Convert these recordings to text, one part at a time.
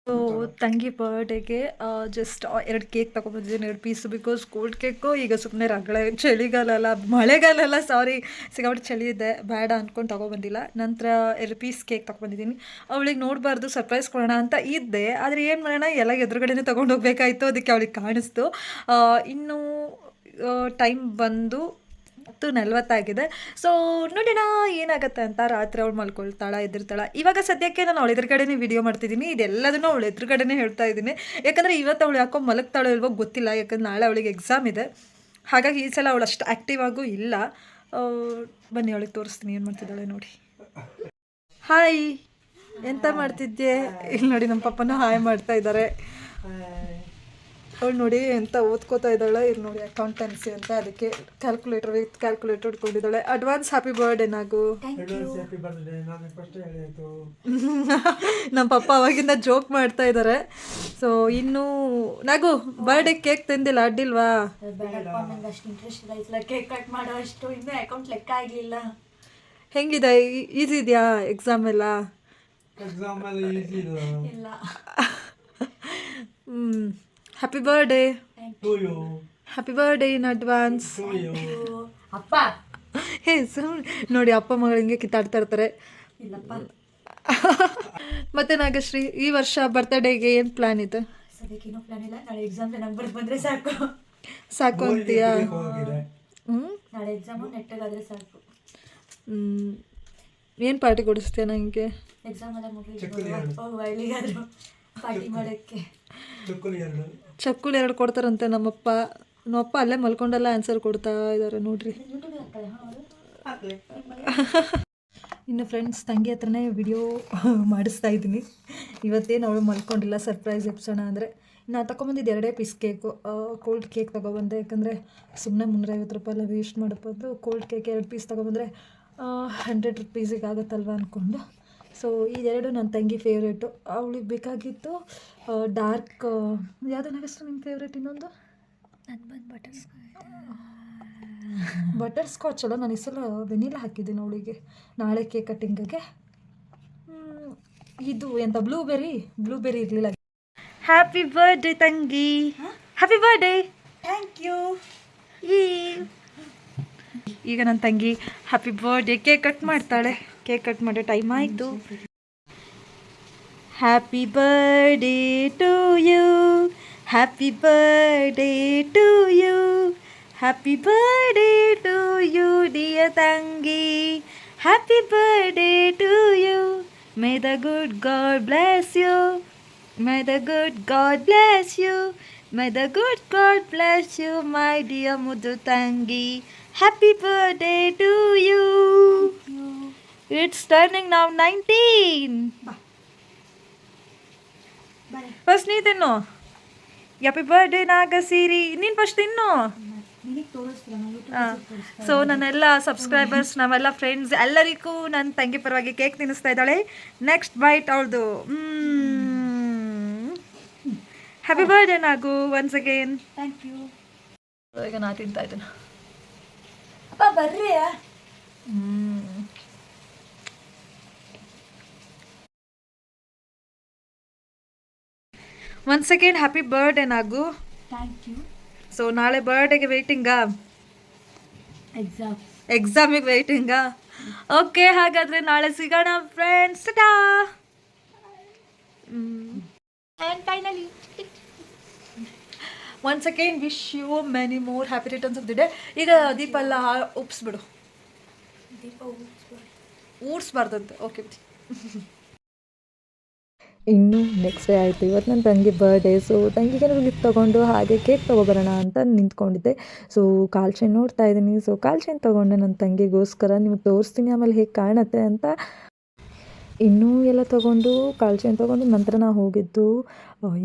So ತಂಗಿ ಬರ್ಡೇಗೆ just 2 cake ತೊಗೊಂಬಂದಿದ್ದೀನಿ, 2 ಪೀಸು. ಬಿಕಾಸ್ ಕೋಲ್ಡ್ ಕೇಕು ಈಗ ಸುಮ್ಮನೆ ರಗಳೆ, ಚಳಿಗಾಲ ಅಲ್ಲ, ಮಳೆಗಾಲ ಅಲ್ಲ, ಸಾರಿ, ಸಿಕ್ಕಾಪಟ್ಟೆ ಚಳಿ ಇದೆ, ಬೇಡ ಅಂದ್ಕೊಂಡು ತೊಗೊಬಂದಿಲ್ಲ. ನಂತರ 2 ಪೀಸ್ ಕೇಕ್ ತೊಗೊಬಂದಿದ್ದೀನಿ. ಅವಳಿಗೆ ನೋಡಬಾರ್ದು, ಸರ್ಪ್ರೈಸ್ ಕೊಡೋಣ ಅಂತ ಇದ್ದೆ, ಆದರೆ ಏನು ಮಾಡೋಣ, ಎಲ್ಲ ಎದುರುಗಡೆನೇ ತೊಗೊಂಡು ಹೋಗ್ಬೇಕಾಯ್ತು. ಅದಕ್ಕೆ ಅವಳಿಗೆ ಕಾಣಿಸ್ತು. ಇನ್ನೂ ಟೈಮ್ ಬಂದು 10:40 ಸೊ ನೋಡೋಣ ಏನಾಗುತ್ತೆ ಅಂತ. ರಾತ್ರಿ ಅವಳು ಮಲ್ಕೊಳ್ತಾಳ, ಎದುರ್ತಾಳ. ಇವಾಗ ಸದ್ಯಕ್ಕೆ ನಾನು ಅವಳ ಎದುರುಗಡೆನೇ ವಿಡಿಯೋ ಮಾಡ್ತಿದ್ದೀನಿ, ಇದೆಲ್ಲದನ್ನು ಅವಳು ಎದುರುಗಡೆನೇ ಹೇಳ್ತಾ ಇದ್ದೀನಿ. ಯಾಕಂದರೆ ಇವತ್ತು ಅವಳು ಯಾಕೋ ಮಲಗ್ತಾಳೋ ಇಲ್ವೋ ಗೊತ್ತಿಲ್ಲ, ಯಾಕಂದ್ರೆ ನಾಳೆ ಅವಳಿಗೆ ಎಕ್ಸಾಮ್ ಇದೆ. ಹಾಗಾಗಿ ಈ ಸಲ ಅವಳು ಅಷ್ಟು ಆ್ಯಕ್ಟಿವ್ ಇಲ್ಲ. ಬನ್ನಿ ಅವಳಿಗೆ ತೋರಿಸ್ತೀನಿ ಏನು ಮಾಡ್ತಿದ್ದಾಳೆ ನೋಡಿ. ಹಾಯ್, ಎಂತ ಮಾಡ್ತಿದ್ದೆ? ಇಲ್ಲಿ ನೋಡಿ, ನಮ್ಮ ಪಪ್ಪನೂ ಹಾಯ್ ಮಾಡ್ತಾ ಇದ್ದಾರೆ. ಅವಳು ನೋಡಿ ಎಂತ ಓದ್ಕೋತಾ ಇದ್ದಾಳೆ. ಇಲ್ಲಿ ನೋಡಿ, ಅಕೌಂಟೆನ್ಸಿ ಅಂತ, ಅದಕ್ಕೆ ಕ್ಯಾಲ್ಕುಲೇಟರ್ ಇಟ್ಕೊಂಡಿದ್ದಾಳೆ. ಅಡ್ವಾನ್ಸ್ ಹ್ಯಾಪಿ ಬರ್ಡೇ ನಾಗು. ನಮ್ಮ ಪಪ್ಪ ಅವಾಗಿಂದ ಜೋಕ್ ಮಾಡ್ತಾ ಇದ್ದಾರೆ. ಸೊ ಇನ್ನು ನಾಗು ಬರ್ಡೇ ಕೇಕ್ ತಂದಿಲ್ಲ, ಅಡ್ಡಿಲ್ವಾ? ಕೇಕ್ ಕಟ್ ಮಾಡೋ ಅಷ್ಟು ಇನ್ನೂ ಅಕೌಂಟ್ ಲೆಕ್ಕ ಆಗಲಿಲ್ಲ. ಹೆಂಗಿದೆ, ಈಸಿ ಇದೆಯಾ ಎಕ್ಸಾಮ್ ಎಲ್ಲ? ಇಲ್ಲ. Happy birthday. Happy birthday in advance. ಅಪ್ಪ ಹೇ ನೋಡಿ, ಅಪ್ಪ ಮಗಳು ಹಿಂಗೆ ಕಿತ್ತಾಡ್ತಾ ಇರ್ತಾರೆ. ಇಲ್ಲಪ್ಪ. ಮತ್ತೆ ನಾಗಶ್ರೀ, ಈ ವರ್ಷ ಬರ್ತ್ಡೇಗೆ ಏನು ಪ್ಲಾನ್ ಇದೆ? ಸದ್ಯಕ್ಕೇನೋ ಪ್ಲಾನ್ ಇಲ್ಲ. ನಾಳೆ ಎಕ್ಸಾಮ್ ನಂಬರ್ ಬಂದರೆ ಸಾಕು. ಸಾಕು ಅಂತೀಯಾ? ನಾಳೆ ಎಕ್ಸಾಮು ನೆಟ್ಟಗಾದರೆ ಸಾಕು. ಏನು ಪಾರ್ಟಿ ಕೊಡಿಸ್ತೀಯ ನನಗೆ? ಎಕ್ಸಾಮ್ ಎಲ್ಲ ಮುಗಿಲಿಗಾದರೂ ಪಾರ್ಟಿ ಮಾಡೋಕ್ಕೆ ಚಕ್ಕುಲಿ 2 ಕೊಡ್ತಾರಂತೆ ನಮ್ಮಪ್ಪ. ನಮ್ಮಪ್ಪ ಅಲ್ಲೇ ಮಲ್ಕೊಂಡೆಲ್ಲ ಆನ್ಸರ್ ಕೊಡ್ತಾ ಇದ್ದಾರೆ ನೋಡ್ರಿ. ಇನ್ನು ಫ್ರೆಂಡ್ಸ್, ತಂಗಿ ಹತ್ರನೇ ವಿಡಿಯೋ ಮಾಡಿಸ್ತಾ ಇದ್ದೀನಿ. ಇವತ್ತೇನು ಅವಳು ಮಲ್ಕೊಂಡಿಲ್ಲ, ಸರ್ಪ್ರೈಸ್ ಎಪ್ಸೋಣ ಅಂದರೆ. ನಾನು ತೊಗೊಂಬಂದಿದ್ದು 2 ಪೀಸ್ ಕೇಕು, ಕೋಲ್ಡ್ ಕೇಕ್ ತೊಗೊಬಂದೆ. ಯಾಕಂದರೆ ಸುಮ್ಮನೆ 350 ರೂಪಾಯಿ ಎಲ್ಲ ವೇಸ್ಟ್ ಮಾಡಬಹುದು. ಕೋಲ್ಡ್ ಕೇಕ್ 2 ಪೀಸ್ ತೊಗೊಬಂದರೆ 100 ರೂಪೀಸಿಗೆ ಆಗುತ್ತಲ್ವ ಅಂದ್ಕೊಂಡು. ಸೊ ಇದೆರಡು ನನ್ನ ತಂಗಿ ಫೇವ್ರೇಟು. ಅವಳಿಗೆ ಬೇಕಾಗಿತ್ತು ಡಾರ್ಕ್ ಯಾವುದು ನನಗೆಷ್ಟು ನಿಮ್ಮ ಫೇವ್ರೇಟ್? ಇನ್ನೊಂದು ನನ್ನ ಬಂದು ಬಟರ್ ಸ್ಕಾಚ್ ಅಲ್ಲ, ನಾನು ಈ ಸಲ ವೆನಿಲಾ ಹಾಕಿದ್ದೀನಿ ಅವಳಿಗೆ ನಾಳೆ ಕೇಕ್ ಕಟ್ಟಿಂಗಿಗೆ. ಇದು ಎಂತ ಬ್ಲೂಬೆರಿ ಇರಲಿಲ್ಲ. ಹ್ಯಾಪಿ ಬರ್ಡೇ ತಂಗಿ. Happy birthday. Thank you. ಈಗ ನನ್ನ ತಂಗಿ ಹ್ಯಾಪಿ ಬರ್ಡೇ ಕೇಕ್ ಕಟ್ ಮಾಡ್ತಾಳೆ. ಕೇಕ್ ಕಟ್ ಮಾಡೋ ಟೈಮ್ ಆಯಿತು. Happy birthday to you, happy birthday to you, happy birthday to you dear ತಂಗಿ, happy birthday to you. May the good God bless you, may the good God bless you, may the good God bless you my dear ಮುದ್ದು ತಂಗಿ. Happy birthday to you. It's turning now 19. First ನೀ ತಿನ್ನು. Happy birthday Nagasiri. ನೀನು first ತಿನ್ನು. So ನನ್ನೆಲ್ಲ subscribers, ನಾವೆಲ್ಲ friends ಎಲ್ಲರಿಗೂ ನನ್ನ ತಂಗಿ ಪರವಾಗಿ ಕೇಕ್ ತಿನ್ನಿಸ್ತಾ ಇದ್ದಾಳೆ. ನೆಕ್ಸ್ಟ್ ಬೈಟ್ ಅವಳದು. Happy birthday Nagu once again. Thank you. ಈಗ ನಾ ತಿಂತಾ ಇದ್ದೇನೆ. ಅಪ್ಪ ಬರ್ರಿ. Once again happy birthday Nagu. Thank you. So ನಾಳೆ ಬರ್ಡೇಗೆ ವೆಯ್ಟಿಂಗಾ? ಎಕ್ಸಾಮಿಗೆ ವೆಯ್ಟಿಂಗಾ? ಓಕೆ, ಹಾಗಾದರೆ ನಾಳೆ ಸಿಗೋಣ ಫ್ರೆಂಡ್ಸ್. ಟಾಟಾ. And finally once again wish you many more happy returns of the day. ಈಗ ದೀಪ ಎಲ್ಲ ಉಪ್ಸ್ಬಿಡು. ಊಡ್ಸ್ಬಾರ್ದಂತೆ. ಓಕೆ. ಇನ್ನು ನೆಕ್ಸ್ಟ್ ಡೇ ಆಯಿತು. ಇವತ್ತು ನನ್ನ ತಂಗಿ ಬರ್ಡೇ. ಸೊ ತಂಗಿಗೆ ಗಿಫ್ಟ್ ತೊಗೊಂಡು ಹಾಗೆ ಕೇಕ್ ತೊಗೊಬರೋಣ ಅಂತ ನಿಂತ್ಕೊಂಡಿದ್ದೆ. ಸೊ ಕಾಲ್ ಚೈನ್ ನೋಡ್ತಾ ಇದ್ದೀನಿ. ಸೊ ಕಾಲ್ ಚೈನ್ ತೊಗೊಂಡೆ ನನ್ನ ತಂಗಿಗೋಸ್ಕರ. ನಿಮಗೆ ತೋರಿಸ್ತೀನಿ ಆಮೇಲೆ ಹೇಗೆ ಕಾಣುತ್ತೆ ಅಂತ. ಇನ್ನೂ ಎಲ್ಲ ತೊಗೊಂಡು ಕಾಲ್ ಚೈನ್ ತೊಗೊಂಡು ನಂತರ ನಾವು ಹೋಗಿದ್ದು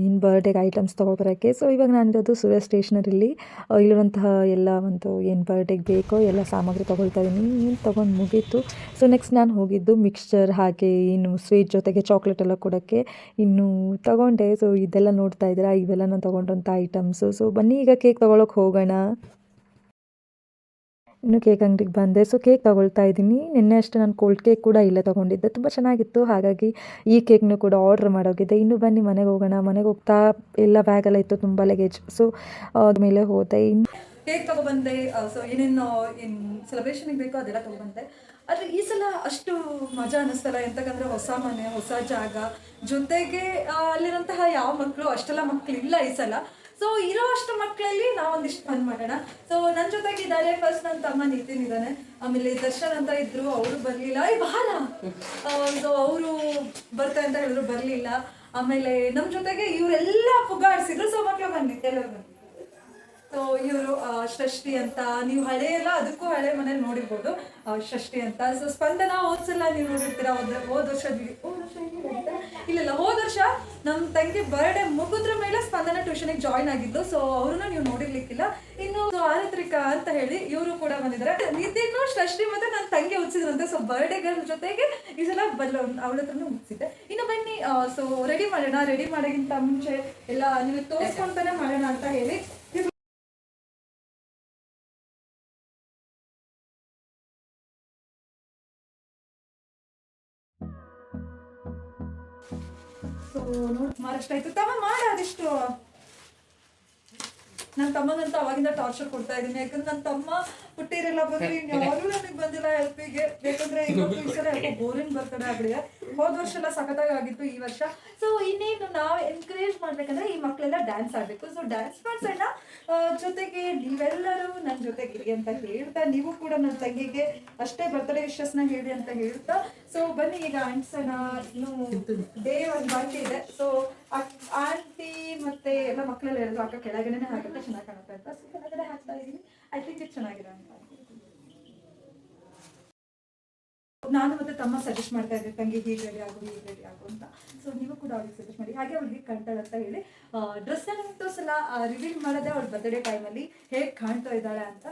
ಏನು ಬರ್ಡೇಗೆ ಐಟಮ್ಸ್ ತೊಗೊಬರೋಕ್ಕೆ. ಸೊ ಇವಾಗ ನಾನಿರೋದು ಸೂರ್ಯ ಸ್ಟೇಷನರಿಲಿ. ಇಲ್ಲಿರುವಂತಹ ಎಲ್ಲ ಒಂದು ಏನು ಬರ್ಡೇಗೆ ಬೇಕೋ ಎಲ್ಲ ಸಾಮಗ್ರಿ ತೊಗೊಳ್ತಾ ಇದ್ದೀನಿ. ಏನು ತೊಗೊಂಡು ಮುಗೀತು. ಸೊ ನೆಕ್ಸ್ಟ್ ನಾನು ಹೋಗಿದ್ದು ಮಿಕ್ಸ್ಚರ್ ಹಾಗೆ ಇನ್ನು ಸ್ವೀಟ್ ಜೊತೆಗೆ ಚಾಕ್ಲೇಟ್ ಎಲ್ಲ ಕೊಡೋಕ್ಕೆ ಇನ್ನೂ ತೊಗೊಂಡೆ. ಸೊ ಇದೆಲ್ಲ ನೋಡ್ತಾ ಇದ್ದೀರಾ, ಇವೆಲ್ಲ ನಾನು ತೊಗೊಂಡಂಥ ಐಟಮ್ಸು. ಸೊ ಬನ್ನಿ ಈಗ ಕೇಕ್ ತೊಗೊಳಕ್ಕೆ ಹೋಗೋಣ. ಇನ್ನು ಕೇಕ್ ಅಂಗಡಿಗೆ ಬಂದೆ. ಸೊ ಕೇಕ್ ತೊಗೊಳ್ತಾ ಇದ್ದೀನಿ. ನಿನ್ನೆ ಅಷ್ಟೇ ನಾನು ಕೋಲ್ಡ್ ಕೇಕ್ ಕೂಡ ಇಲ್ಲೇ ತೊಗೊಂಡಿದ್ದೆ. ತುಂಬ ಚೆನ್ನಾಗಿತ್ತು. ಹಾಗಾಗಿ ಈ ಕೇಕ್‌ನು ಕೂಡ ಆರ್ಡ್ರ್ ಮಾಡೋಗಿದೆ. ಇನ್ನು ಬನ್ನಿ ಮನೆಗೆ ಹೋಗೋಣ. ಮನೆಗೆ ಹೋಗ್ತಾ ಎಲ್ಲ ಬ್ಯಾಗೆಲ್ಲ ಇತ್ತು, ತುಂಬ ಲಗೇಜ್. ಸೊ ಮೇಲೆ ಹೋದೆ. ಇನ್ನು ಕೇಕ್ ತೊಗೊಬಂದೆ. ಸೊ ಏನು ಸೆಲೆಬ್ರೇಷನಿಗೆ ಬೇಕೋ ಅದೆಲ್ಲ ತೊಗೊಬಂದೆ. ಆದರೆ ಈ ಸಲ ಅಷ್ಟು ಮಜಾ ಅನ್ನಿಸ್ತಲ್ಲ, ಎಂತಕ್ಕಂದರೆ ಹೊಸ ಮನೆ, ಹೊಸ ಜಾಗ, ಜೊತೆಗೆ ಅಲ್ಲಿರೋಂತಹ ಯಾವ ಮಕ್ಕಳು ಅಷ್ಟೆಲ್ಲ ಮಕ್ಕಳಿಲ್ಲ ಈ ಸಲ. ಸೊ ಇರೋ ಅಷ್ಟು ಮಕ್ಕಳಲ್ಲಿ ನಾವೊಂದಿಷ್ಟು ಫನ್ ಮಾಡೋಣ. ಸೊ ನನ್ನ ಜೊತೆಗಿದ್ದಾರೆ ಫಸ್ಟ್ ನನ್ನ ತಮ್ಮ ನಿತಿನ್ ಇದ್ದಾನೆ, ಆಮೇಲೆ ದರ್ಶನ್ ಅಂತ ಇದ್ರು, ಅವರು ಬರಲಿಲ್ಲ. ಬಾರ ಸೊ ಅವರು ಬರ್ತಾರೆ ಅಂತ ಹೇಳಿದ್ರು, ಬರಲಿಲ್ಲ. ಆಮೇಲೆ ನಮ್ಮ ಜೊತೆಗೆ ಇವರೆಲ್ಲ ಪುಗಾಡಿಸಿದ್ರು. ಸೊ ಮಕ್ಕಳು ಬನ್ನಿ, ಎಲ್ಲರೂ ಬನ್ನಿ. ಸೊ ಇವರು ಷಷ್ಠಿ ಅಂತ, ನೀವು ಹಳೆ ಎಲ್ಲ ಅದಕ್ಕೂ ಹಳೆ ಮನೇಲಿ ನೋಡಿರ್ಬೋದು, ಷಷ್ಠಿ ಅಂತ. ಸೊ ಸ್ಪಂದನ ಹೋದ್ಸಲ ನೀವು ನೋಡಿರ್ತೀರಾ, ಹೋದ ವರ್ಷ ಇಲ್ಲ ಹೋದ ವರ್ಷ ನಮ್ಮ ತಂಗಿ ಬರ್ಡೇ ಮುಗಿದ್ರ ಮೇಲೆ ಸ್ಪಂದನ ಟ್ಯೂಷನಿಗೆ ಜಾಯ್ನ್ ಆಗಿದ್ದು. ಸೊ ಅವ್ರನ್ನ ನೀವು ನೋಡಿರ್ಲಿಕ್ಕಿಲ್ಲ. ಇನ್ನು ಆರತ್ರಿಕಾ ಅಂತ ಹೇಳಿ ಇವರು ಕೂಡ ಬಂದಿದ್ದಾರೆ. ನಿತಿನ್ ಷಷ್ಠಿ ಮತ್ತೆ ನನ್ನ ತಂಗಿ ಹುಡ್ಸಿದ್ರಂತೆ. ಸೊ ಬರ್ಡೇ ಗರ್ಲ್ ಜೊತೆಗೆ ಈ ಸಲ ಅವಳ ಹತ್ರನೂ ಹುಡ್ಸಿದ್ದೆ. ಇನ್ನು ಬನ್ನಿ, ಸೊ ರೆಡಿ ಮಾಡೋಣ. ರೆಡಿ ಮಾಡೋಕ್ಕಿಂತ ಮುಂಚೆ ಎಲ್ಲ ನಿಮಗೆ ತೋರಿಸ್ಕೊಂತಾನೆ ಮಾಡೋಣ ಅಂತ ಹೇಳಿ ನೋಡಿ ಸುಮಾರಷ್ಟು ಆಯ್ತು. ತಮ್ಮ ಮಾಡ ಅದಿಷ್ಟು. ನನ್ನ ತಮ್ಮಗಂತ ಅವಾಗಿಂದ ಟಾರ್ಚರ್ ಕೊಡ್ತಾ ಇದ್ದೀನಿ, ಯಾಕಂದ್ರೆ ನನ್ನ ತಮ್ಮ ಹುಟ್ಟಿರೆಲ್ಲ ಬಂದ್ರೆ ಯಾರು ನನಗೆ ಬಂದಿಲ್ಲ ಹೆಲ್ಪಿಗೆ. ಬೇಕಂದ್ರೆ ಇವತ್ತು ಈ ಸಲ ಯಾಕೋ ಬೋರಿಂಗ್ ಬರ್ತಡೆ ಆಗ್ಲಿದೆ. ಹೋದ ವರ್ಷ ಎಲ್ಲ ಸಖತ್ತಾಗಿ ಆಗಿತ್ತು, ಈ ವರ್ಷ. ಸೊ ಇನ್ನೇನು ನಾವು ಎನ್ಕರೇಜ್ ಮಾಡ್ಬೇಕಂದ್ರೆ ಈ ಮಕ್ಕಳೆಲ್ಲ ಡ್ಯಾನ್ಸ್ ಆಡಬೇಕು. ಸೊ ಡ್ಯಾನ್ಸ್ ಮಾಡ್ಸೋಣ, ಜೊತೆಗೆ ನೀವೆಲ್ಲರೂ ನನ್ನ ಜೊತೆಗಿರಿ ಅಂತ ಹೇಳ್ತಾ, ನೀವು ಕೂಡ ನನ್ನ ತಂಗಿಗೆ ಅಷ್ಟೇ ಬರ್ತ್ಡೇ ವಿಶಸ್ನ ಹೇಳಿ ಅಂತ ಹೇಳ್ತಾ, ಸೊ ಬನ್ನಿ ಈಗ ಅಂಟಿಸೋಣ. ಇನ್ನು ಡೇ ಒಂದು ಬಾಕಿ ಇದೆ. ಸೊ ಆಂಟಿ ಮತ್ತೆ ಎಲ್ಲ ಮಕ್ಕಳೆಲ್ಲ ಹೇಳಿದ್ರು ಅಕ್ಕ ಕೆಳಗಡೆ ಹಾಕಿದ್ರೆ ಚೆನ್ನಾಗಿ ಕಾಣುತ್ತೆ ಅಂತ. ಸೊ ಕೆಳಗಡೆ ಹಾಕ್ತಾ ಇದ್ದೀನಿ. ಐ ಥಿಂಕ್ ಇದು ಚೆನ್ನಾಗಿದೆ ಅಂತ. ನಾನು ಮತ್ತೆ ತಮ್ಮ ಸಜೆಸ್ಟ್ ಮಾಡ್ತಾ ಇದ್ದೆ, ತಂಗಿ ಹೀಗೆ ರೆಡಿ ಆಗು, ಹೀಗೆ ರೆಡಿ ಆಗು ಅಂತ. ಸೊ ನೀವು ಕೂಡ ಅವ್ರಿಗೆ ಸಜೆಸ್ಟ್ ಮಾಡಿ, ಹಾಗೆ ಅವ್ರಿಗೆ ಕಾಣ್ತಾಳೆ ಅಂತ ಹೇಳಿ ಡ್ರೆಸ್ ನಿಮ್ದು ಸಲ ರಿವೀಲ್ ಮಾಡೋದೇ ಅವಳ ಬರ್ತ್ಡೇ ಟೈಮಲ್ಲಿ ಹೇಗೆ ಕಾಣ್ತಾ ಇದ್ದಾಳೆ ಅಂತ.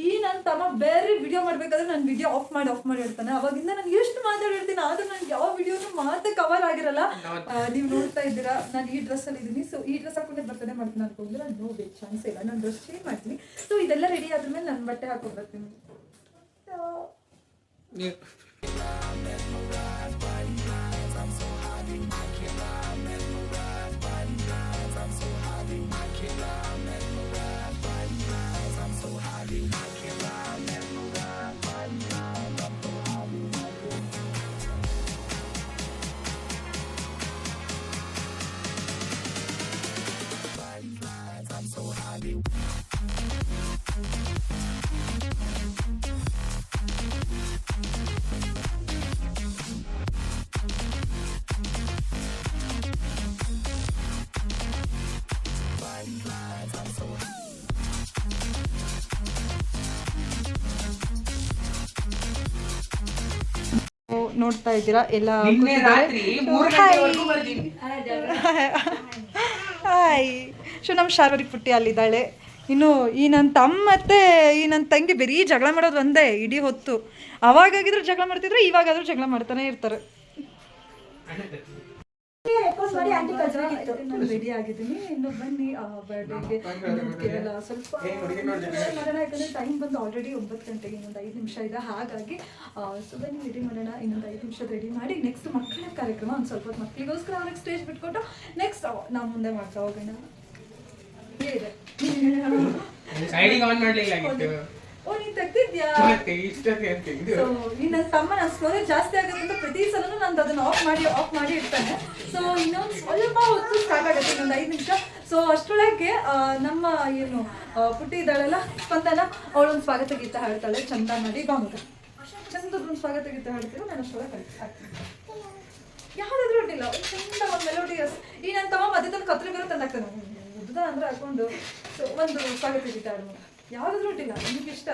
ಈ ನನ್ನ ತಮ್ಮ ಬೇರೆ ವಿಡಿಯೋ ಮಾಡ್ಬೇಕಾದ್ರೆ ನಾನು ವಿಡಿಯೋ ಆಫ್ ಮಾಡಿ ಹೇಳ್ತಾನೆ. ಅವಾಗಿಂದ ನಾನು ಎಷ್ಟು ಮಾತಾಡಿರ್ತೀನಿ, ಆದ್ರೆ ನನಗೆ ಯಾವ ವಿಡಿಯೋನು ಮಾತೇ ಕವರ್ ಆಗಿರಲ್ಲ. ನೀವು ನೋಡ್ತಾ ಇದ್ದೀರಾ, ನಾನು ಈ ಡ್ರೆಸ್ಸಲ್ಲಿ ಇದ್ದೀನಿ. ಸೊ ಈ ಡ್ರೆಸ್ ಹಾಕೊಂಡೆ ಬರ್ತಡೇ ಮಾಡ್ತೀನಿ ಅನ್ಕೊಂಡ್ರೆ ನಾನು ನೋಡ್ಬೇಕು ಚಾನ್ಸ್ ಇಲ್ಲ. ನಾನು ಡ್ರೆಸ್ ಚೇಂಜ್ ಮಾಡ್ತೀನಿ. ಸೊ ಇದೆಲ್ಲ ರೆಡಿ ಆದ್ಮೇಲೆ ನಾನು ಬಟ್ಟೆ ಹಾಕೊಂಡು ಬರ್ತೀನಿ. ನೋಡ್ತಾ ಇದ್ದೀರಾ ಎಲ್ಲ. ಹಾಯ್. ಸೊ ನಮ್ಮ ಶಾರ್ವರಿ ಪುಟ್ಟಿ ಅಲ್ಲಿದ್ದಾಳೆ. ಇನ್ನು ಈ ನನ್ನ ತಮ್ಮ ಮತ್ತೆ ಈ ನನ್ನ ತಂಗಿ ಬರೀ ಜಗಳ ಮಾಡೋದು ಒಂದೇ ಇಡೀ ಹೊತ್ತು. ಅವಾಗಾಗಿದ್ರು ಜಗಳ ಮಾಡ್ತಿದ್ರು, ಇವಾಗಾದ್ರೂ ಜಗಳ ಮಾಡ್ತಾನೆ ಇರ್ತಾರೆ. ರೆಡಿ ಆಗಿದ್ದೀನಿ. ಇನ್ನು ಬನ್ನಿ ಬರ್ಡೇಗೆ ಎಲ್ಲ ಸ್ವಲ್ಪ ಮಾಡೋಣ, ಯಾಕಂದರೆ ಟೈಮ್ ಬಂದು ಆಲ್ರೆಡಿ 9 ಗಂಟೆಗೆ, ಇನ್ನೊಂದು 5 ನಿಮಿಷ ಇದೆ. ಹಾಗಾಗಿ ಸೊ ಬನ್ನಿ ರೆಡಿ ಮಾಡೋಣ. ಇನ್ನೊಂದು 5 ನಿಮಿಷ ರೆಡಿ ಮಾಡಿ ನೆಕ್ಸ್ಟ್ ಮಕ್ಕಳ ಕಾರ್ಯಕ್ರಮ ಒಂದು ಸ್ವಲ್ಪ ಹೊತ್ತು ಮಕ್ಕಳಿಗೋಸ್ಕರ ಅವ್ರಿಗೆ ಸ್ಟೇಜ್ ಬಿಟ್ಕೊಟ್ಟು ನೆಕ್ಸ್ಟ್ ನಾವು ಮುಂದೆ ಮಾಡ್ತಾ ಹೋಗೋಣ. ಓ ನೀನು ತೆಗ್ದಿದ್ಯಾ? ನನ್ನ ತಮ್ಮ ನನ್ನ ಸ್ಟೋರೇಜ್ ಜಾಸ್ತಿ ಆಗುತ್ತೆ ಅಂತ ಪ್ರತಿ ಸಲನೂ ನಾನು ಅದನ್ನು ಆಫ್ ಮಾಡಿ ಇಡ್ತಾನೆ. ಸೊ ಇನ್ನೊಂದು ಸ್ವಲ್ಪ ಹೊತ್ತು ಸ್ಟಾರ್ಟ್ ಆಗುತ್ತೆ, ಇನ್ನೊಂದು 5 ನಿಮಿಷ. ಸೊ ಅಷ್ಟರೊಳಗೆ ನಮ್ಮ ಏನು ಪುಟ್ಟಿ ಇದ್ದಾಳೆಲ್ಲ ಸ್ಪಂದನ, ಅವಳೊಂದು ಸ್ವಾಗತ ಗೀತ ಹಾಡ್ತಾಳೆ ಚಂದ ಮಾಡಿ. ಬಾಮುಗ ಚಂದದೊಂದು ಸ್ವಾಗತ ಗೀತ ಹಾಡ್ತೀವಿ. ನಾನು ಅಷ್ಟರೊಳಗೆ ಹಾಕ್ತೀನಿ. ಯಾವುದಾದ್ರೂ ಅಡ್ಡಿಲ್ಲ, ಒಂದು ಚಂದ ಒಂದು ಮೆಲೋಡಿಯಸ್. ಈ ನನ್ನ ತಮ್ಮ ಮಧ್ಯದಲ್ಲಿ ಕತ್ರಿ ಬೇರೆ ತಂದಾಗ್ತಾನೆ, ಉದ್ದ ಅಂದ್ರೆ ಹಾಕೊಂಡು. ಸೊ ಒಂದು ಸ್ವಾಗತ ಗೀತ ಹಾಡು, ಯಾವುದಾದ್ರೂ ಅಡ್ಡಿಲ್ಲ, ನಿಮ್ಗೆ ಇಷ್ಟ.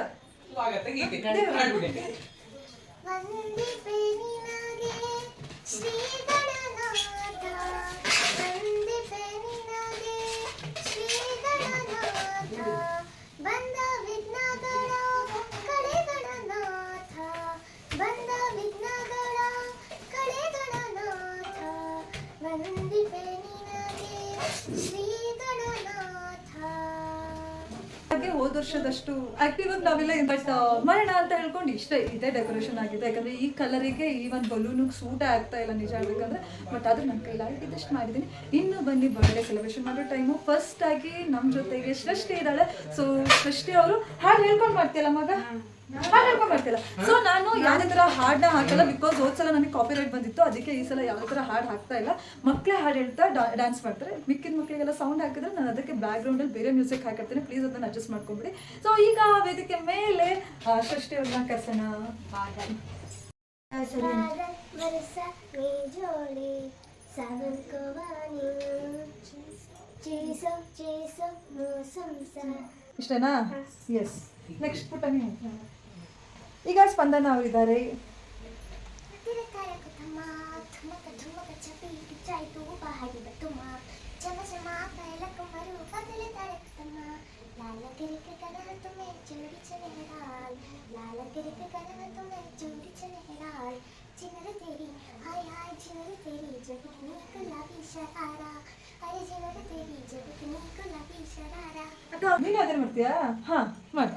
ಹಾಗೆ ಹೋದ ವರ್ಷದಷ್ಟು ಆಕ್ಟಿವ್ ಆಗಿ ನಾವೆಲ್ಲ ಬಟ್ ಮಾಡೋಣ ಅಂತ ಹೇಳ್ಕೊಂಡು ಇಷ್ಟೇ ಇದೇ ಡೆಕೋರೇಷನ್ ಆಗಿದೆ. ಯಾಕಂದ್ರೆ ಈ ಕಲರಿಗೆ ಈ ಒಂದು ಬಲೂನು ಸೂಟೇ ಆಗ್ತಾ ಇಲ್ಲ ನಿಜ ಹೇಳ್ಬೇಕಂದ್ರೆ. ಬಟ್ ಆದ್ರೆ ನನ್ನ ಕೈಲಾಗಿದ್ದಷ್ಟು ಮಾಡಿದ್ದೀನಿ. ಇನ್ನು ಬನ್ನಿ ಬರ್ಡೇ ಸೆಲೆಬ್ರೇಷನ್ ಮಾಡೋ ಟೈಮು. ಫಸ್ಟ್ ಆಗಿ ನಮ್ಮ ಜೊತೆಗೆ ಸೃಷ್ಟಿ ಇದ್ದಾಳೆ. ಸೊ ಸೃಷ್ಟಿ ಅವರು ಹಾಡು ಹೇಳ್ಕೊಂಡು ಮಾಡ್ತೀಯಲ್ಲ ಮಗ, ಹಾಡು ಹೇಳ್ಕೊಂಡು ಮಾಡ್ತಿಲ್ಲ. ಸೊ ನಾನು ಯಾವುದೇ ಥರ ಹಾಡನ್ನ ಹಾಕಲ್ಲ, ಬಿಕಾಸ್ ಹೋದ್ಸಲ ನನಗೆ ಕಾಪಿ ರೈಟ್ ಬಂದಿತ್ತು. ಅದಕ್ಕೆ ಈ ಸಲ ಯಾವುದೇ ಥರ ಹಾಡು ಹಾಕ್ತಾ ಇಲ್ಲ. ಮಕ್ಕಳೇ ಹಾಡು ಹೇಳ್ತಾ ಡ್ಯಾನ್ಸ್ ಮಾಡ್ತಾರೆ. ಮಿಕ್ಕಿದ ಮಕ್ಕಳಿಗೆಲ್ಲ ಸೌಂಡ್ ಹಾಕಿದ್ರೆ ನಾನು ಅದಕ್ಕೆ ಬ್ಯಾಕ್ಗ್ರೌಂಡಲ್ಲಿ ಬೇರೆ ಮ್ಯೂಸಿಕ್ ಹಾಕಿರ್ತೀನಿ. ಪ್ಲೀಸ್ ಅದನ್ನು ಅಡ್ಜಸ್ಟ್ ಮಾಡ್ಕೊಂಬಿಡಿ. ಸೊ ಈಗ ವೇದಿಕೆ ಮೇಲೆ ಸೃಷ್ಟಿ ಅವ್ರನ್ನ ಕರ್ಸೋಣ. ಇಷ್ಟೇನಾ? ಎಸ್. ನೆಕ್ಸ್ಟ್ ಪುಟ್ಟನಿ. ಈಗ ಸ್ಪಂದನ ಅವರಿದ್ದಾರೆ. ನೀನು ಅದೇ ಮಾಡ್ತೀಯಾ? ಹಾ ಮಾಡಿ.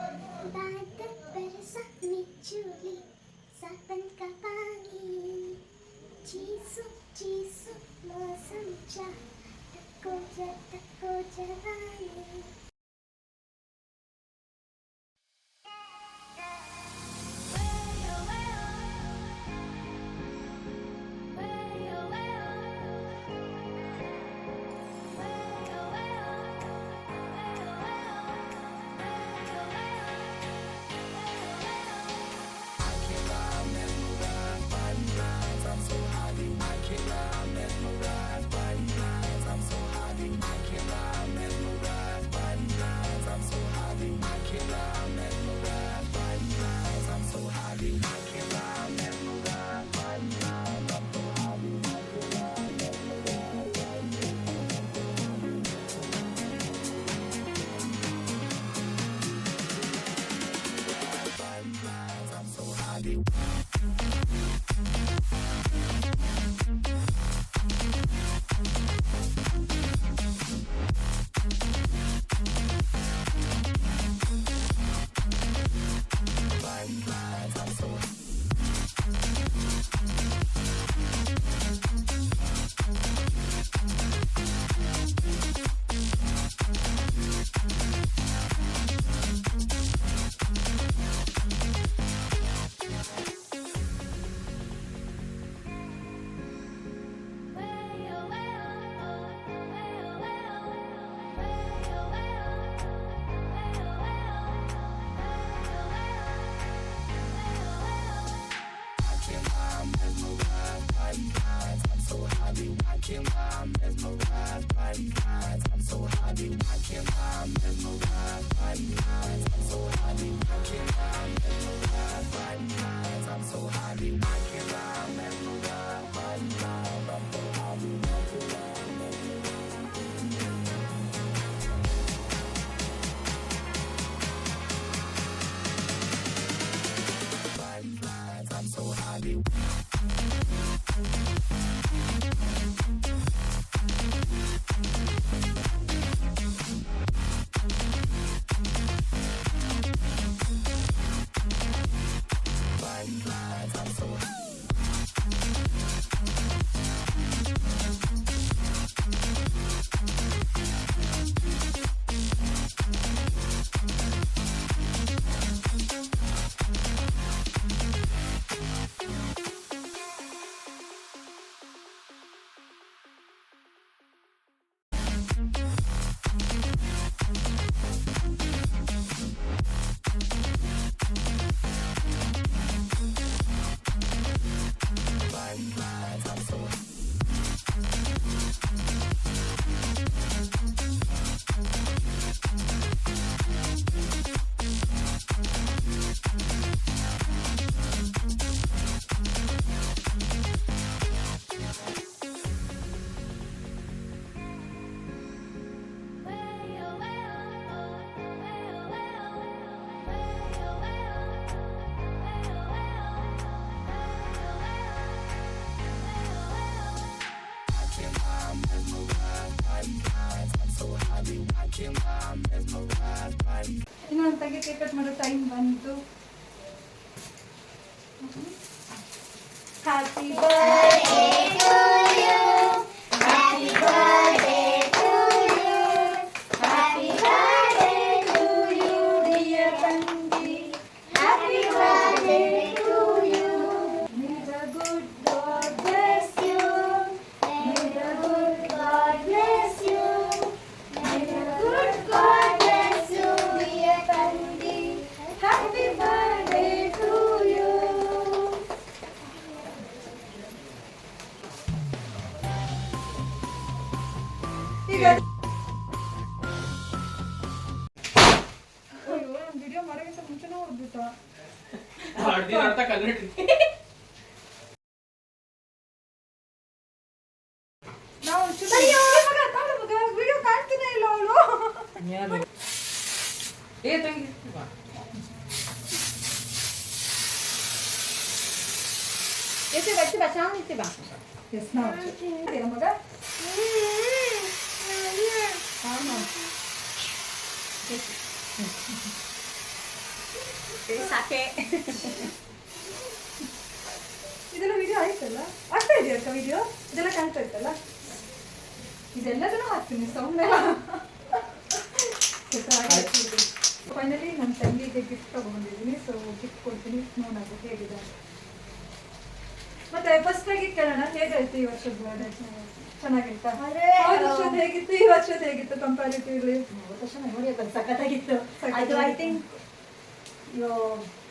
ಇನ್ನು ನನ್ನ ತಂಗಿ ಕೇಕ್ ಕಟ್ ಮಾಡೋ ಟೈಮ್ ಬಂತು. Happy birthday to you, happy birthday to you, happy birthday to you dear ತಂಗಿ, happy birthday to you. May the good God bless you, may the good God bless you, may the good God bless you dear ತಂಗಿ, happy birthday to you. ಈಗ ಅಯ್ಯೋ ನಾನು video ಮಾಡೋಕ್ಕಿಂತ ಮುಂಚೆನೇ ಹೋಗ್ಬಿಟ್ಟ. ನಾವು video ಕಾಣ್ತೀನಿ ಇಲ್ಲ ಅವಳು. ಎಸ್ ನಾವು ಮಗ ಸಾಕೆ. ಇದೆಲ್ಲ ವಿಡಿಯೋ ಆಯ್ತಲ್ಲ, ಆಗ್ತಾ ಇದೆಯಾ ಅಕ್ಕ ವಿಡಿಯೋ? ಇದೆಲ್ಲ ಕಾಣ್ತಾ ಇತ್ತಲ್ಲ, ಇದೆಲ್ಲದನ್ನು ಹಾಕ್ತೀನಿ ಸೌಮ್ಯ. ಫೈನಲಿ ನನ್ನ ತಂಗಿಗೆ ಗಿಫ್ಟ್ ತಗೊಂಡಿದ್ದೀನಿ. ಸೊ ಗಿಫ್ಟ್ ಕೊಡ್ತೀನಿ, ನೋಡೋದು ಹೇಗಿದೆ. ಮತ್ತೆ ಫಸ್ಟ್ ಆಗಿ ಕೇಳೋಣ, ಹೇಗಾಯ್ತು ಈ ವರ್ಷದ ಬರ್ಡೇ? ಚೆನ್ನಾಗಿತ್ತಾ? ಹೋದ ವರ್ಷದ ಹೇಗಿತ್ತು, ಈ ವರ್ಷದ ಹೇಗಿತ್ತು ಕಂಪ್ಯಾರಿಟಿವ್ಲಿ? ನೋಡಿ ಸಖತ್ತಾಗಿತ್ತು. ಅದು I think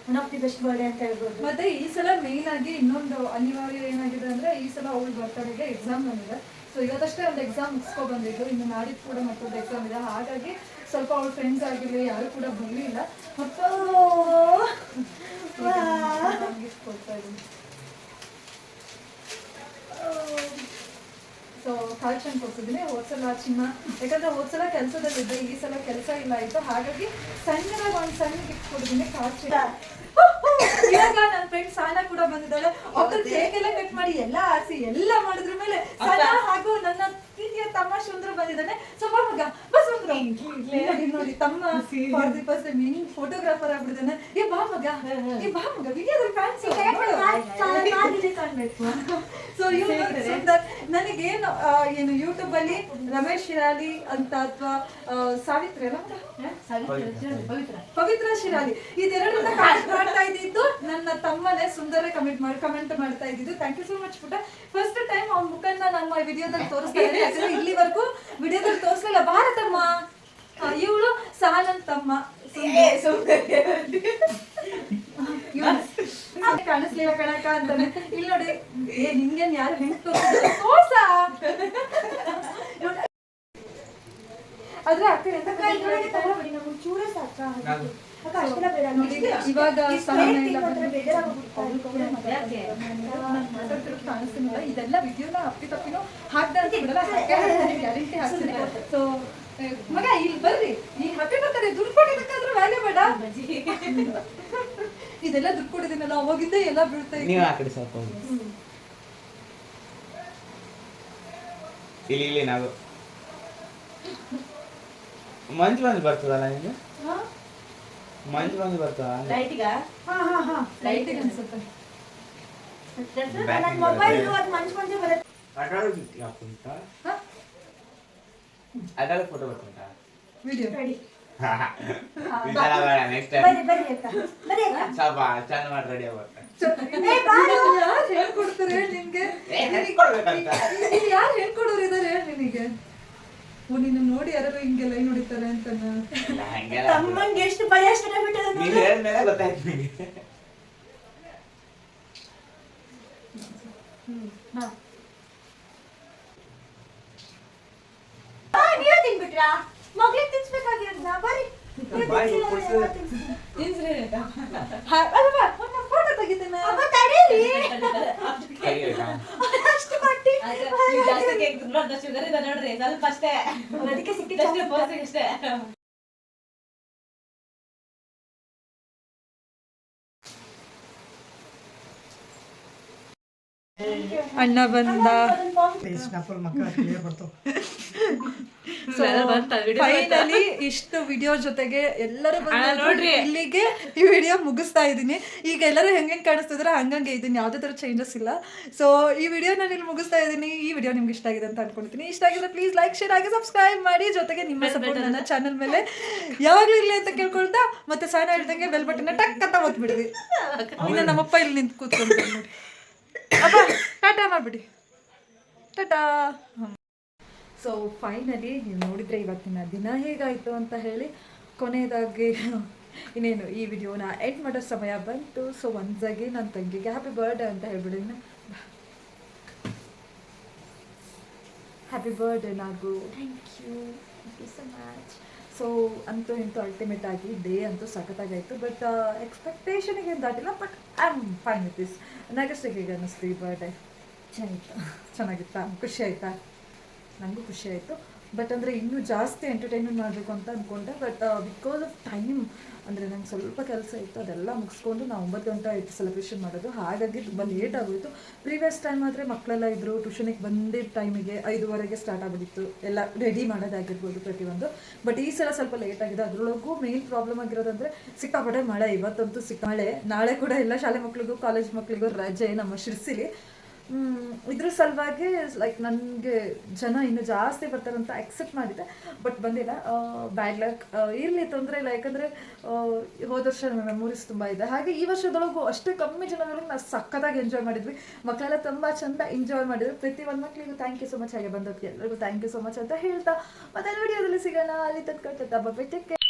one of the best birthday ಅಂತ ಹೇಳ್ಬೋದು. ಮತ್ತೆ ಈ ಸಲ ಮೇನ್ ಆಗಿ ಇನ್ನೊಂದು ಅನಿವಾರ್ಯ ಏನಾಗಿದೆ ಅಂದ್ರೆ, ಈ ಸಲ ಅವಳ ಬರ್ತಡೆಗೆ ಎಕ್ಸಾಮ್ ಬಂದಿದೆ. ಸೊ ಇವತ್ತಷ್ಟೇ ಒಂದು ಎಕ್ಸಾಮ್ ಮುಗಿಸ್ಕೊ ಬಂದಿದ್ದು, ಇನ್ನು ನಾಡಿದ್ದು ಕೂಡ ಮತ್ತೊಂದು ಎಕ್ಸಾಮ್ ಇದೆ. ಹಾಗಾಗಿ ಸ್ವಲ್ಪ ಅವಳ ಫ್ರೆಂಡ್ಸ್ ಆಗಿರಲಿ ಯಾರು ಕೂಡ ಬರಲಿಲ್ಲ. ಮತ್ತು ಗಿಫ್ಟ್ ಕೊಡ್ತಾ ಇದ್ದೀನಿ. So collection ಕೊಡ್ತಿದ್ದೀನಿ. ಹೋದ್ಸಲ ಚಿನ್ನ, ಯಾಕಂದ್ರೆ ಹೋದ್ಸಲ ಕೆಲಸದಲ್ಲಿದ್ದೆ, ಈ ಸಲ ಕೆಲಸ ಇಲ್ಲ ಆಯ್ತು. ಹಾಗಾಗಿ ಸಣ್ಣದಾಗಿ ಒಂದು ಸಣ್ಣ ಗಿಫ್ಟ್ ಕೊಡ್ತೀನಿ, ಕಾಚಿ. ಇವಾಗ ನನ್ನ ಫ್ರೆಂಡ್ ಸಾನ ಕೂಡ ಬಂದಿದ್ದಾಳೆ. ಅವ್ರು ಕೇಕ್ ಎಲ್ಲ ಕಟ್ ಮಾಡಿ ಎಲ್ಲ ಆರಿಸಿ ಎಲ್ಲ ಮಾಡಿದ್ರ ಮೇಲೆ ಸಾನ ಹಾಗೂ ನನ್ನ ಪ್ರೀತಿಯ ತಮ್ಮ ಸುಂದ್ರ ಬಂದಿದ್ದಾನೆ. ಸೊ ಮಗ ಬಸ್ ಸುಂದ್ರ ನೋಡಿ, ತಮ್ಮ ಫೋಟೋಗ್ರಾಫರ್ ಆಗ್ಬಿಟ್ಟಿದ್ದಾನೆ. ಏ ಬಾ ಮಗ, ಏ ಬಾ ಮಗ, ವಿಡಿಯೋದಲ್ಲಿ ಕಾಣಿಸಿ ಕಾಣ್ಬೇಕು. ಸೊ ಸುಂದರ್ ನನಗೇನು ಏನು ಯೂಟ್ಯೂಬ್ ಅಲ್ಲಿ ರಮೇಶ್ ಶಿರಾಲಿ ಅಂತ ಅಥವಾ ಸಾವಿತ್ರಿ ಅಲ್ಲ ಪವಿತ್ರ ಶಿರಾಲಿ ಇದೆರಡನ್ನ ಕಾಮೆಂಟ್ ಮಾಡ್ತಾ ಇದ್ದಿದ್ದು ನನ್ನ ತಮ್ಮನೇ ಸುಂದರ ಕಮೆಂಟ್ ಮಾಡ್ತಾ ಇದ್ದಿದ್ದು. ಥ್ಯಾಂಕ್ ಯು ಸೋ ಮಚ್ ಪುಟ್ಟ. ಫಸ್ಟ್ ಟೈಮ್ ಅವ್ನ ಮುಖನ್ನ ನಮ್ಮ ವಿಡಿಯೋದಲ್ಲಿ ತೋರಿಸ್ತಾ ಇದ್ದೀನಿ. ಯಾಕಂದ್ರೆ ಇಲ್ಲಿವರೆಗೂ ವಿಡಿಯೋದಲ್ಲಿ ತೋರಿಸಲಿಲ್ಲ. ಭಾರತಮ್ಮ ಇವಳು ಸಹನನ್ ತಮ್ಮ ಕಾಣಿಸ್ಲಿಲ್ಲ ಕಣಕ ಅಂತಾನೆ. ಇಲ್ಲಿ ನೋಡಿ, ಏ ನಿಂಗೇನ್ ಯಾರು ಹೆಂಗ್ ತೋರ್ಸ ಆದ್ರೆ ಅಕ್ಕ ಎಂತ ಚೂರೇ ಸಾಕ. ಇವಾಗ ಕಾಣಿಸ್ತೀನಿಲ್ಲ. ಇದೆಲ್ಲ ವಿಡಿಯೋನ ಅಪ್ಪಿ ತಪ್ಪಿನೂ ಹಾಕ್ದೆ ಅಂತ ಬಿಡಲ್ಲ, ಗ್ಯಾರಂಟಿ ಹಾಕ್ತೀನಿ. ಸೊ ಮಗ ಇಲ್ಲಿ ಬರ್ರಿ, ಈ ಹ್ಯಾಪಿ ಬರ್ತಾರೆ ದುಡ್ಡು ಕೊಟ್ಟಿದ್ದಕ್ಕಾದ್ರೂ ವ್ಯಾಲ್ಯೂ ಬೇಡ. ಇದೆಲ್ಲ ದುಡ್ಡು ಕೊಟ್ಟಿದ್ದೀನಲ್ಲ, ಅವಾಗಿಂದ ಎಲ್ಲ ಬೀಳ್ತಾ ಇಲ್ಲಿ ನಾವು ಮಂಜು ಬಂದು ಬರ್ತದಲ್ಲ, ನಿಮ್ಗೆ ಮಂಜು ಬಂದು ಬರ್ತದ ಲೈಟಿಗ ಲೈಟಿಗೆ ಅನ್ಸುತ್ತೆ. ಮೊಬೈಲ್ ಮಂಚ್ ಮಂಚೆ ಬರುತ್ತೆ. ಅದರ ಫೋಟೋ ಬರ್ತುಂಟ ವಿಡಿಯೋ ರೆಡಿ ನೆಕ್ಸ್ಟ್ ಟೈಮ್ ಬರ್ರಿ ಅಕ್ಕ, ಬರ್ರಿ ಅಕ್ಕ. ಸ್ವಲ್ಪ ಚಂದ ಮಾಡಿ ರೆಡಿ ಆಗ್ಬರ್ತಾರೆ. ಯಾರು ಹೇಳ್ಕೊಡ್ತಾರೆ ಹೇಳಿ ನಿನ್ಗೆ? ಇಲ್ಲಿ ಯಾರು ಹೇಳ್ಕೊಡೋರು ಇದಾರೆ ಹೇಳಿ ನಿನಗೆ? ಓ ನಿನ್ನ ನೋಡಿ ಯಾರು ಹಿಂಗೆ ಲೈನ್ ಹೊಡಿತಾರೆ ಅಂತ. ತಮ್ಮಂಗೆ ಎಷ್ಟು ಭಯ ಅಷ್ಟೇ ಬಿಟ್ಟದ. ನೀನು ಹೇಳಿದ್ಮೇಲೆ ಗೊತ್ತಾಯ್ತು ನಿಮಗೆ. ನೀವೇ ತಿನ್ಬಿಟ್ರಾ? ಮಗ್ಳಿಗೆ ತಿನ್ಸ್ಬೇಕಾಗಿರೋದ್ನ ಬರ್ರಿ. ಫೋಟೋ ತೆಗಿತೇನೆ. ಅಷ್ಟು ಕೊಟ್ಟಿ ಶುಗರ್ ಇದೆ ನೋಡ್ರಿ, ಸ್ವಲ್ಪ ಅಷ್ಟೇ, ಅದಕ್ಕೆ ಸಿಕ್ಕಿದ್ದಷ್ಟೇ ಅಷ್ಟೇ. ಅಣ್ಣ ಬಂದ. ಸೊ ಬಂತ, video ಫೈನಲಿ ಇಷ್ಟು ವಿಡಿಯೋ ಜೊತೆಗೆ ಎಲ್ಲರೂ ಬಂದು ನೋಡ್ರಿ. ಇಲ್ಲಿಗೆ ಈ ವಿಡಿಯೋ ಮುಗಿಸ್ತಾ ಇದ್ದೀನಿ. ಈಗ ಎಲ್ಲರೂ ಹೆಂಗೆ ಕಾಣಿಸ್ತಿದ್ರೆ ಹಂಗಂಗೆ ಇದೀನಿ, ಯಾವುದೇ ಥರ ಚೇಂಜಸ್ ಇಲ್ಲ. ಸೊ ಈ ವಿಡಿಯೋ ನಾನು ಇಲ್ಲಿ ಮುಗಿಸ್ತಾ ಇದ್ದೀನಿ. ಈ ವಿಡಿಯೋ ನಿಮ್ಗೆ ಇಷ್ಟ ಆಗಿದೆ ಅಂತ ಅನ್ಕೊಳ್ತೀನಿ. ಇಷ್ಟ ಆಗಿದ್ರೆ ಪ್ಲೀಸ್ ಲೈಕ್ ಶೇರ್ ಆಗಿ ಸಬ್ಸ್ಕ್ರೈಬ್ ಮಾಡಿ. ಜೊತೆಗೆ ನಿಮ್ಮ ಸಪೋರ್ಟ್ ನನ್ನ ಚಾನಲ್ ಮೇಲೆ ಯಾವಾಗಲೂ ಇರಲಿ ಅಂತ ಕೇಳ್ಕೊಳ್ತಾ, ಮತ್ತೆ ಸಾಯನ ಹೇಳ್ದಂಗೆ ಬೆಲ್ ಬಟನ್ ಟಕ್ ಅಂತ ಒತ್ಬಿಡ್ರಿ. ಇನ್ನು ನಮ್ಮಪ್ಪ ಇಲ್ಲಿ ನಿಂತು ಕೂತ್ಕೊಂಡು ನೋಡಿ. ಅಪ್ಪ ಟಾಟಾ ಮಾಡಿಬಿಡಿ, ಟಾಟಾ. ಸೊ ಫೈನಲಿ ನೀವು ನೋಡಿದರೆ ಇವತ್ತಿನ ದಿನ ಹೇಗಾಯಿತು ಅಂತ ಹೇಳಿ. ಕೊನೆಯದಾಗಿ ಇನ್ನೇನು ಈ ವಿಡಿಯೋನ ಎಂಡ್ ಮಾಡೋ ಸಮಯ ಬಂತು. ಸೊ ಒಂದಾಗಿ ನನ್ನ ತಂಗಿಗೆ ಹ್ಯಾಪಿ ಬರ್ಡೇ ಅಂತ ಹೇಳ್ಬಿಡಿ. Happy birthday Nagu, thank you so much. So ಅಂತೂ ಇಂತೂ ಅಲ್ಟಿಮೇಟ್ ಆಗಿ ಡೇ ಅಂತೂ ಸಖತ್ತಾಗಾಯಿತು. ಬಟ್ ಎಕ್ಸ್ಪೆಕ್ಟೇಷನಿಗೆ ಏನು ದಾಟಿಲ್ಲ. But I am fine with this. ನನಗಷ್ಟೇ ಹೇಗೆ ಅನ್ನಿಸ್ತು ಈ ಬರ್ಡೇ? ಚೆನ್ನಾಗಿತ್ತಾ? ಖುಷಿ ಆಯಿತಾ? ನನಗೂ ಖುಷಿ ಆಯಿತು. ಬಟ್ ಅಂದರೆ ಇನ್ನೂ ಜಾಸ್ತಿ ಎಂಟರ್ಟೈನ್ಮೆಂಟ್ ಮಾಡಬೇಕು ಅಂತ ಅಂದ್ಕೊಂಡೆ. ಬಟ್ ಬಿಕಾಸ್ ಆಫ್ ಟೈಮ್ ಅಂದರೆ ನಂಗೆ ಸ್ವಲ್ಪ ಕೆಲಸ ಇತ್ತು, ಅದೆಲ್ಲ ಮುಗಿಸ್ಕೊಂಡು ನಾವು 9 ಗಂಟೆ ಆಯಿತು ಸೆಲೆಬ್ರೇಷನ್ ಮಾಡೋದು. ಹಾಗಾಗಿ ತುಂಬ ಲೇಟ್ ಆಗೋಯಿತು. ಪ್ರೀವಿಯಸ್ ಟೈಮ್ ಆದರೆ ಮಕ್ಕಳೆಲ್ಲ ಇದ್ದರು, ಟ್ಯೂಷನಿಗೆ ಬಂದಿದ್ದ ಟೈಮಿಗೆ 5:15 ಸ್ಟಾರ್ಟ್ ಆಗಿಬಿಟ್ಟಿತ್ತು ಎಲ್ಲ ರೆಡಿ ಮಾಡೋದಾಗಿರ್ಬೋದು ಪ್ರತಿಯೊಂದು. ಬಟ್ ಈ ಸಲ ಸ್ವಲ್ಪ ಲೇಟ್ ಆಗಿದೆ. ಅದರೊಳಗೂ ಮೇನ್ ಪ್ರಾಬ್ಲಮ್ ಆಗಿರೋದಂದರೆ ಸಿಕ್ಕಾಪಟ್ಟೆ ಮಳೆ. ಇವತ್ತಂತೂ ಮಳೆ. ನಾಳೆ ಕೂಡ ಎಲ್ಲ ಶಾಲೆ ಮಕ್ಕಳಿಗೂ ಕಾಲೇಜ್ ಮಕ್ಕಳಿಗೂ ರಜೆ ನಮ್ಮ ಶಿರ್ಸಿಲಿ. ಇದ್ರ ಸಲುವಾಗಿ ಲೈಕ್ ನನಗೆ ಜನ ಇನ್ನೂ ಜಾಸ್ತಿ ಬರ್ತಾರಂತ ಎಕ್ಸೆಪ್ಟ್ ಮಾಡಿದ್ದೆ. ಬಟ್ ಬಂದಿಲ್ಲ. Bad luck. ಇರಲಿ, ತೊಂದರೆ ಇಲ್ಲ. ಯಾಕಂದರೆ ಹೋದ ವರ್ಷ ನಮ್ಮ ಮೆಮೊರೀಸ್ ತುಂಬ ಇದೆ. ಹಾಗೆ ಈ ವರ್ಷದೊಳಗೂ ಅಷ್ಟೇ ಕಮ್ಮಿ ಜನಗಳಿಗೆ ನಾವು ಸಕ್ಕತ್ತಾಗಿ ಎಂಜಾಯ್ ಮಾಡಿದ್ವಿ. ಮಕ್ಕಳೆಲ್ಲ ತುಂಬ ಚೆಂದ ಎಂಜಾಯ್ ಮಾಡಿದ್ರು. ಪ್ರತಿಯೊಂದು ಮಕ್ಕಳಿಗೂ ಥ್ಯಾಂಕ್ ಯು ಸೊ ಮಚ್. ಹಾಗೆ ಬಂದಕ್ಕೆ ಎಲ್ಲರಿಗೂ ಥ್ಯಾಂಕ್ ಯು ಸೊ ಮಚ್ ಅಂತ ಹೇಳ್ತಾ ಮತ್ತೆ ವಿಡಿಯೋದಲ್ಲಿ ಸಿಗೋಣ. ಅಲ್ಲಿ ತನಕ